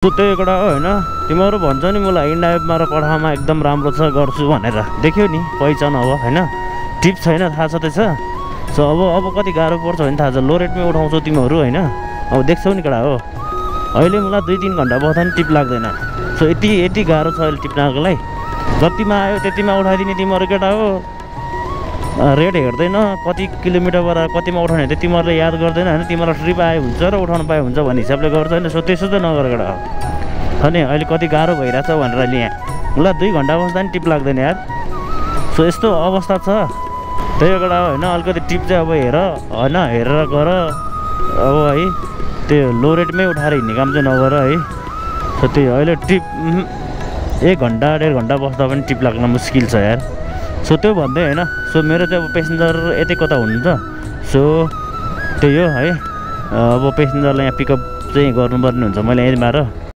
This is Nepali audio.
त्यही एउटा होइन तिमीहरू भन्छ नि मलाई इन्डाइभमा र पठामा एकदम राम्रो छ गर्छु भनेर देख्यौ नि पहिचान अब होइन टिप छैन थाहा छँदैछ सो अब कति गाह्रो पर्छ भने थाहा छ लो रेटमै उठाउँछौ तिमीहरू होइन अब देख्छौ नि केटा हो अहिले मलाई 2-3 घन्टा बस्दा नि टिप लाग्दैन सो यति गाह्रो छ अहिले टिप्नको लागि जतिमा आयो त्यतिमा उठाइदिने तिमीहरू केटा हो रेट हेर्दैन कति किलोमिटरबाट कतिमा उठाउने त्यो तिमीहरूले याद गर्दैन होइन तिमीलाई ट्रिप आयो हुन्छ र उठाउनु पायो हुन्छ भन्ने हिसाबले गर्छ होइन सो त्यसो त नगर केटा हो नि अहिले कति गाह्रो भइरहेछ भनेर लिएँ मलाई 2 घन्टा बस्दा नि टिप लाग्दैन यार सो यस्तो अवस्था छ त्यही एउटा होइन अलिकति टिप चाहिँ अब हेर होइन हेरेर गर अब है त्यो लो रेटमै उठाएर हिँड्ने काम चाहिँ नगर है सो त्यही अहिले टिप 1 घन्टा 1.5 घन्टा बस्दा पनि टिप लाग्न मुस्किल छ यार सो त्यो भन्दै होइन सो मेरो चाहिँ अब पेसेन्जर यतै कता हुनुहुन्छ सो त्यही हो है अब पेसेन्जरलाई यहाँ पिकअप चाहिँ गर्नुपर्ने हुन्छ मैले यहीँबाट